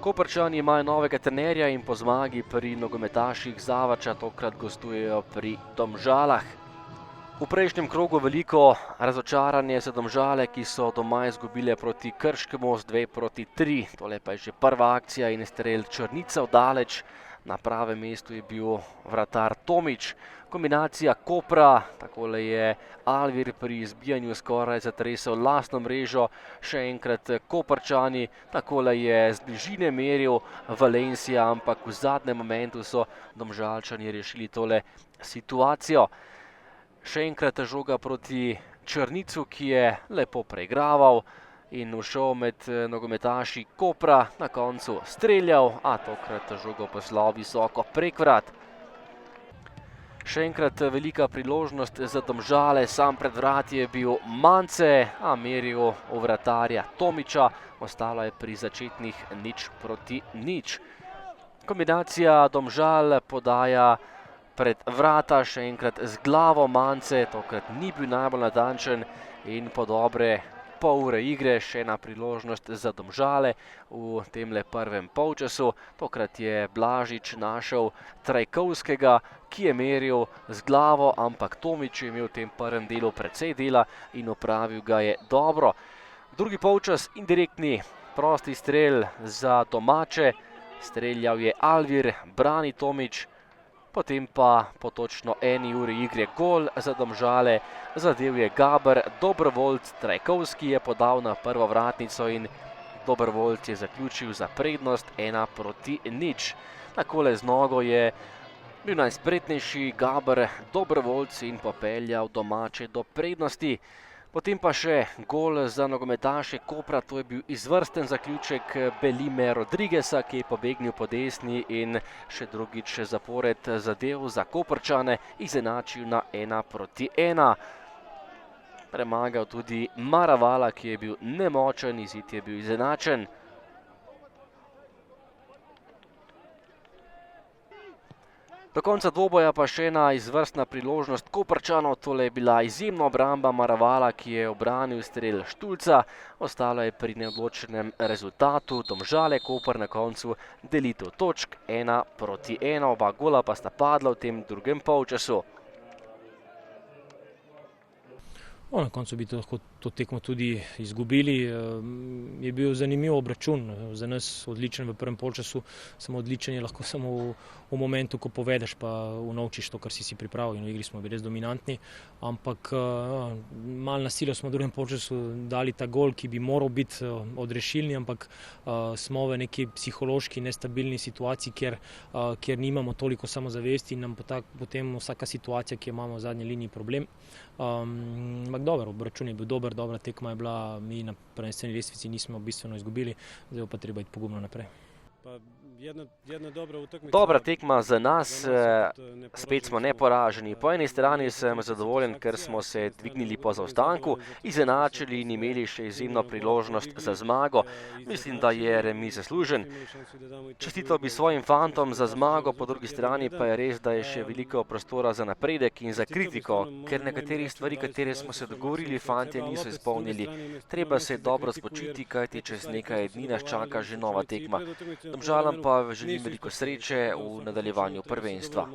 Koprčani imajo novega trenerja in po zmagi pri nogometaših Zavrča tokrat gostujejo pri Domžalah. V prejšnjem krogu veliko razočaranje za Domžale, ki so doma izgubile proti Krškemu z 2:3. Tole pa je že prva akcija in strel Črnica daleč. Na pravem mestu je bil vratar Tomič. Kombinacija Kopra, takole je Alvir pri izbijanju skoraj zatresel lastno mrežo. Še enkrat Koprčani, takole je z bližine meril Valencia, ampak v zadnjem momentu so Domžalčani rešili tole situacijo. Še enkrat žoga proti Črnicu, ki je lepo preigraval in všel med nogometaši Kopra, na koncu streljal, a tokrat žogo poslal visoko prek vrat. Še enkrat velika priložnost za Domžale, sam pred vrati je bil Mance, a meril v vratarja Tomiča, ostalo je pri začetnih 0:0. Kombinacija Domžal podaja pred vrata, še enkrat z glavo Mance, tokrat ni bil najbolj natančen in po dobre pol ure igre še ena priložnost za Domžale v temle prvem polčasu. Tokrat je Blažič našel Trajkovskega, ki je meril z glavo, ampak Tomič je imel v tem prvem delu precej dela in opravil ga je dobro. Drugi polčas indirektni prosti strel za domače, streljal je Alvir, brani Tomič, potem pa po točno 1 uri igre gol za Domžale, zadel je Gaber, Dobrovoljc Trajkovski je podal na prvo vratnico in Dobrovoljc je zaključil za prednost 1:0. Takole z nogo je bil najspretnejši Gaber, Dobrovoljc in popeljal domače do prednosti. Potem pa še gol za nogometaše Kopra, to je bil izvrsten zaključek Belime Rodriguesa, ki je pobegnil po desni in še drugič zapored zadev za Koprčane, izenačil na 1:1. Premagal tudi Maravala, ki je bil nemočen, izid je bil izenačen. Do konca dvoboja pa še ena izvrstna priložnost Koprčanov, tole je bila izjemna obramba Maravala, ki je obranil strel Štulca, ostalo je pri neodločenem rezultatu. Domžale Koper na koncu delitev točk 1:1, oba gola pa sta padla v tem drugem polčasu. Na koncu bi lahko to tekmo tudi izgubili. Je bil zanimiv obračun, za nas odličen v prvem polčasu, samo odličen je lahko samo v momentu, ko povedeš pa unovčiš to, kar si pripravil, in v igri smo bili res dominantni, ampak malo na silo smo v drugem polčasu dali ta gol, ki bi moral biti odrešilni, ampak smo v neki psihološki nestabilni situaciji, kjer nimamo toliko samozavesti in nam potem vsaka situacija, ki jo imamo v zadnji liniji, problem. Ampak dober, obračun je bil dober, dobra tekma je bila, mi na prvenstveni lestvici nismo bistveno izgubili, zdaj pa treba iti pogumno naprej. Dobra tekma za nas, spet smo neporaženi. Po eni strani sem zadovoljen, ker smo se dvignili po zaostanku, izenačili in imeli še izjemno priložnost za zmago. Mislim, da je remi zaslužen. Čestital bi svojim fantom za zmago, po drugi strani pa je res, da je še veliko prostora za napredek in za kritiko, ker nekaterih stvari, katere smo se dogovorili, fantje niso izpolnili. Treba se dobro spočiti, kajti čez nekaj dni nas čaka že nova tekma. Domžalam pa želim veliko sreče v nadaljevanju prvenstva.